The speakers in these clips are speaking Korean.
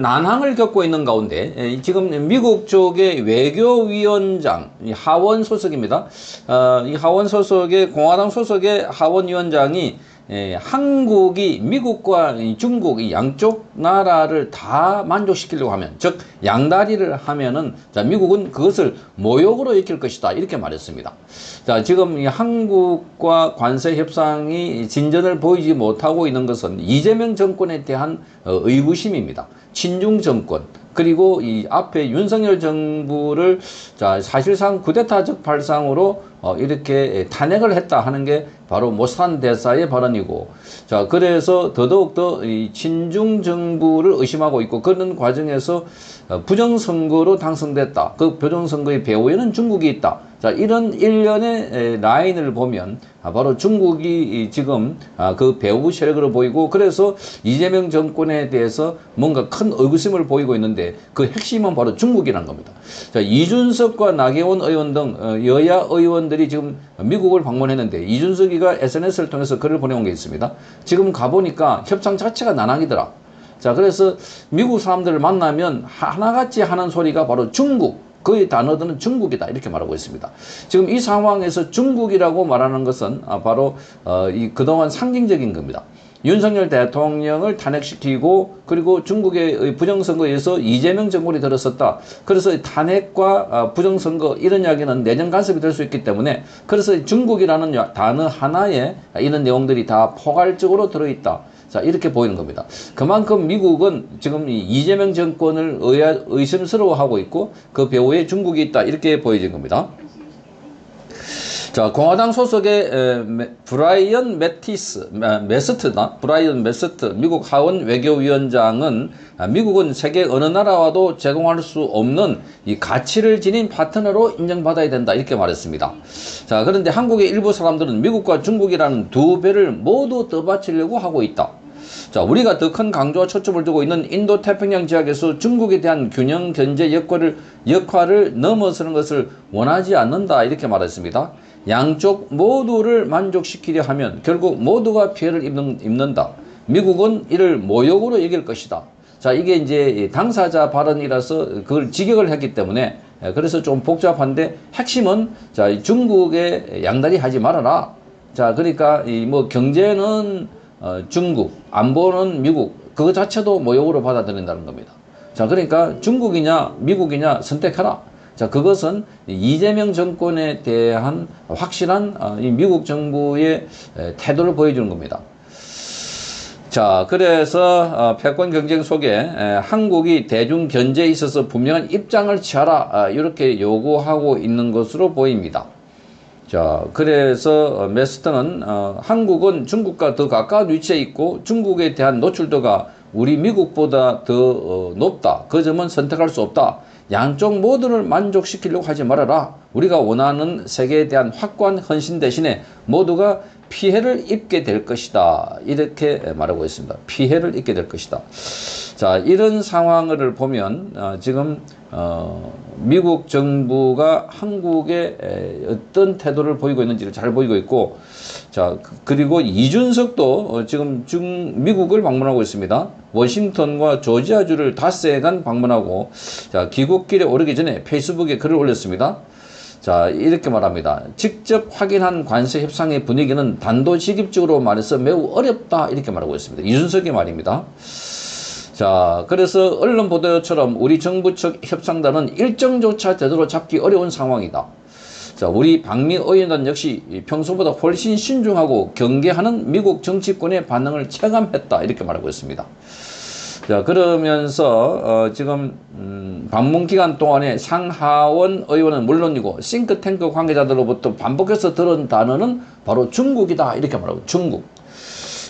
난항을 겪고 있는 가운데 지금 미국 쪽의 외교위원장 하원 소속입니다. 이 하원 소속의 공화당 소속의 하원 위원장이 한국이 미국과 중국 이 양쪽 나라를 다 만족시키려고 하면, 즉 양다리를 하면은 자 미국은 그것을 모욕으로 여길 것이다 이렇게 말했습니다. 자 지금 이 한국과 관세 협상이 진전을 보이지 못하고 있는 것은 이재명 정권에 대한 의구심입니다. 친중 정권 그리고 이 앞에 윤석열 정부를 자 사실상 쿠데타적 발상으로 이렇게 탄핵을 했다 하는 게 바로 모산 대사의 발언이고, 자 그래서 더더욱더 이 친중 정부를 의심하고 있고, 그런 과정에서 부정선거로 당선됐다. 그 부정선거의 배후에는 중국이 있다. 자 이런 일련의 라인을 보면 바로 중국이 지금 그 배후 세력으로 보이고, 그래서 이재명 정권에 대해서 뭔가 큰 의구심을 보이고 있는데 그 핵심은 바로 중국이라는 겁니다. 자 이준석과 나경원 의원 등 여야 의원들이 지금 미국을 방문했는데, 이준석이가 SNS를 통해서 글을 보내온 게 있습니다. 지금 가보니까 협상 자체가 난항이더라. 자 그래서 미국 사람들을 만나면 하나같이 하는 소리가 바로 중국, 그의 단어들은 중국이다 이렇게 말하고 있습니다. 지금 이 상황에서 중국이라고 말하는 것은 바로 그동안 상징적인 겁니다. 윤석열 대통령을 탄핵시키고, 그리고 중국의 부정선거에서 이재명 정권이 들어섰다. 그래서 탄핵과 부정선거 이런 이야기는 내정 간섭이 될 수 있기 때문에, 그래서 중국이라는 단어 하나에 이런 내용들이 다 포괄적으로 들어있다. 자 이렇게 보이는 겁니다. 그만큼 미국은 지금 이재명 정권을 의심스러워하고 있고 그 배후에 중국이 있다 이렇게 보여진 겁니다. 자 공화당 소속의 브라이언 메스트 미국 하원 외교위원장은 미국은 세계 어느 나라와도 제공할 수 없는 이 가치를 지닌 파트너로 인정받아야 된다 이렇게 말했습니다. 자 그런데 한국의 일부 사람들은 미국과 중국이라는 두 배를 모두 떠받치려고 하고 있다. 자, 우리가 더 큰 강조와 초점을 두고 있는 인도 태평양 지역에서 중국에 대한 균형 견제 역할을 넘어서는 것을 원하지 않는다 이렇게 말했습니다. 양쪽 모두를 만족시키려 하면 결국 모두가 피해를 입는다. 미국은 이를 모욕으로 여길 것이다. 자, 이게 이제 당사자 발언이라서 그걸 직역을 했기 때문에 그래서 좀 복잡한데, 핵심은 자, 중국에 양다리 하지 말아라. 자, 그러니까 이 뭐 경제는 중국, 안보는 미국, 그거 자체도 모욕으로 받아들인다는 겁니다. 자, 그러니까 중국이냐 미국이냐 선택하라. 자, 그것은 이재명 정권에 대한 확실한 이 미국 정부의 태도를 보여주는 겁니다. 자, 그래서 패권 경쟁 속에 한국이 대중 견제에 있어서 분명한 입장을 취하라 이렇게 요구하고 있는 것으로 보입니다. 자, 그래서 메스터는 한국은 중국과 더 가까운 위치에 있고 중국에 대한 노출도가 우리 미국보다 더 높다. 그 점은 선택할 수 없다. 양쪽 모두를 만족시키려고 하지 말아라. 우리가 원하는 세계에 대한 확고한 헌신 대신에 모두가 피해를 입게 될 것이다. 이렇게 말하고 있습니다. 피해를 입게 될 것이다. 자, 이런 상황을 보면 지금 미국 정부가 한국에 어떤 태도를 보이고 있는지를 잘 보이고 있고, 자 그리고 이준석도 지금 미국을 방문하고 있습니다. 워싱턴과 조지아주를 닷새간 방문하고, 자 귀국길에 오르기 전에 페이스북에 글을 올렸습니다. 자 이렇게 말합니다. 직접 확인한 관세 협상의 분위기는 단도직입적으로 말해서 매우 어렵다 이렇게 말하고 있습니다. 이준석의 말입니다. 자, 그래서 언론 보도처럼 우리 정부 측 협상단은 일정조차 제대로 잡기 어려운 상황이다. 자, 우리 박미 의원단 역시 평소보다 훨씬 신중하고 경계하는 미국 정치권의 반응을 체감했다. 이렇게 말하고 있습니다. 자, 그러면서 지금 방문 기간 동안에 상하원 의원은 물론이고 싱크탱크 관계자들로부터 반복해서 들은 단어는 바로 중국이다. 이렇게 말하고 중국.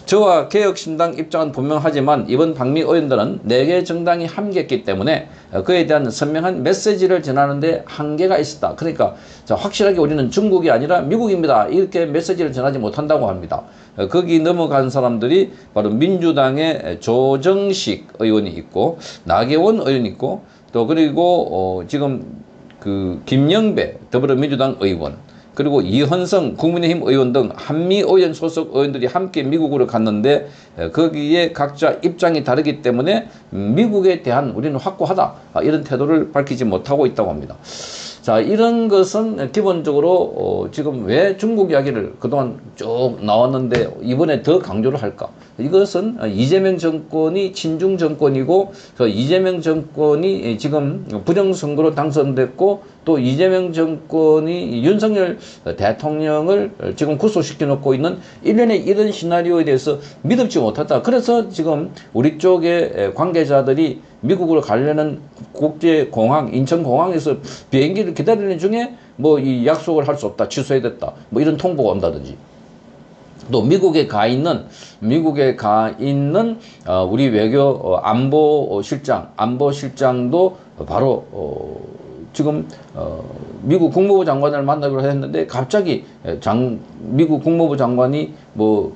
저와 개혁신당 입장은 분명하지만 이번 방미 의원들은 4개 정당이 함께했기 때문에 그에 대한 선명한 메시지를 전하는 데 한계가 있었다. 그러니까 자, 확실하게 우리는 중국이 아니라 미국입니다. 이렇게 메시지를 전하지 못한다고 합니다. 거기 넘어간 사람들이 바로 민주당의 조정식 의원이 있고 나경원 의원이 있고 또 그리고 지금 그 김영배 더불어민주당 의원, 그리고 이헌성 국민의힘 의원 등 한미의원 소속 의원들이 함께 미국으로 갔는데 거기에 각자 입장이 다르기 때문에 미국에 대한 우리는 확고하다 이런 태도를 밝히지 못하고 있다고 합니다. 자, 이런 것은 기본적으로 지금 왜 중국 이야기를 그동안 쭉 나왔는데 이번에 더 강조를 할까? 이것은 이재명 정권이 친중 정권이고 그 이재명 정권이 지금 부정선거로 당선됐고 또 이재명 정권이 윤석열 대통령을 지금 구속시켜 놓고 있는 일련의 이런 시나리오에 대해서 믿음지 못했다. 그래서 지금 우리 쪽의 관계자들이 미국으로 가려는 국제공항, 인천공항에서 비행기를 기다리는 중에 뭐 이 약속을 할 수 없다, 취소해야 됐다, 뭐 이런 통보가 온다든지. 또 미국에 가 있는 우리 외교 안보실장도 바로 지금 미국 국무부 장관을 만나기로 했는데 갑자기 미국 국무부 장관이 뭐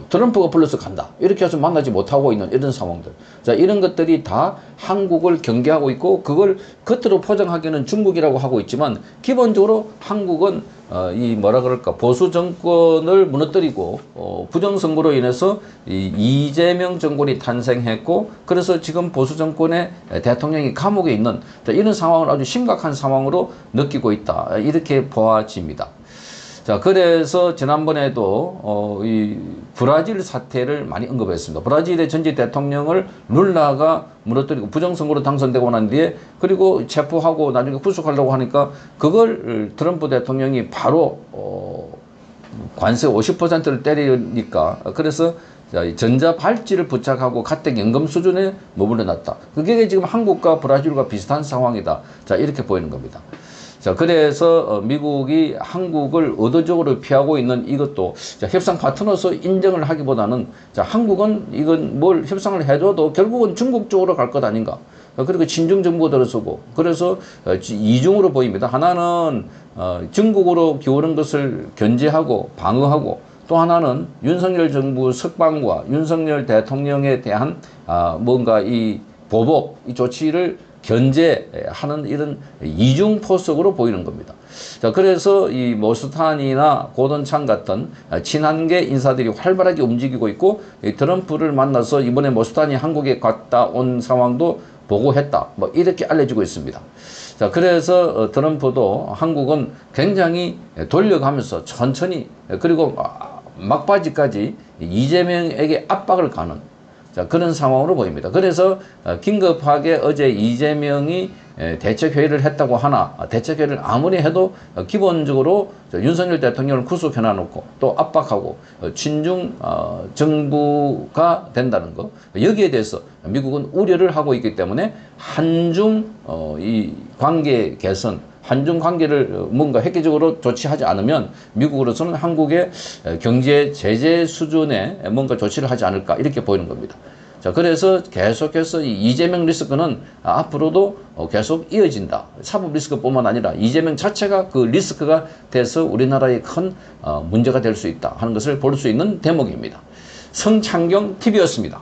트럼프가 불러서 간다 이렇게 해서 만나지 못하고 있는 이런 상황들. 자, 이런 것들이 다 한국을 경계하고 있고 그걸 겉으로 포장하기는 중국이라고 하고 있지만 기본적으로 한국은 이 뭐라 그럴까 보수 정권을 무너뜨리고 부정선거로 인해서 이재명 정권이 탄생했고 그래서 지금 보수 정권의 대통령이 감옥에 있는 이런 상황을 아주 심각한 상황으로 느끼고 있다 이렇게 보아집니다. 자, 그래서 지난번에도 이 브라질 사태를 많이 언급했습니다. 브라질의 전직 대통령을 룰라가 무너뜨리고 부정선거로 당선되고 난 뒤에 그리고 체포하고 나중에 구속하려고 하니까 그걸 트럼프 대통령이 바로 관세 50%를 때리니까 그래서 전자발찌를 부착하고 가택연금 수준에 머물러 놨다. 그게 지금 한국과 브라질과 비슷한 상황이다. 자, 이렇게 보이는 겁니다. 자, 그래서 미국이 한국을 의도적으로 피하고 있는 이것도 협상 파트너로서 인정을 하기보다는 한국은 이건 뭘 협상을 해줘도 결국은 중국 쪽으로 갈 것 아닌가. 그리고 친중 정부 들어서고 그래서 이중으로 보입니다. 하나는 중국으로 기울은 것을 견제하고 방어하고 또 하나는 윤석열 정부 석방과 윤석열 대통령에 대한 뭔가 이 보복, 이 조치를 견제하는 이런 이중 포석으로 보이는 겁니다. 자, 그래서 이 모스탄이나 고던창 같은 친한계 인사들이 활발하게 움직이고 있고 트럼프를 만나서 이번에 모스탄이 한국에 갔다 온 상황도 보고했다. 뭐 이렇게 알려지고 있습니다. 자, 그래서 트럼프도 한국은 굉장히 돌려가면서 천천히 그리고 막바지까지 이재명에게 압박을 가는 그런 상황으로 보입니다. 그래서 긴급하게 어제 이재명이 대책회의를 했다고 하나 대책회의를 아무리 해도 기본적으로 윤석열 대통령을 구속해 놔놓고 또 압박하고 친중 정부가 된다는 거 여기에 대해서 미국은 우려를 하고 있기 때문에 한중 이 관계 개선 한중 관계를 뭔가 획기적으로 조치하지 않으면 미국으로서는 한국의 경제 제재 수준에 뭔가 조치를 하지 않을까 이렇게 보이는 겁니다. 자, 그래서 계속해서 이 이재명 리스크는 앞으로도 계속 이어진다. 사법 리스크뿐만 아니라 이재명 자체가 그 리스크가 돼서 우리나라에 큰 문제가 될 수 있다 하는 것을 볼 수 있는 대목입니다. 성창경 TV였습니다.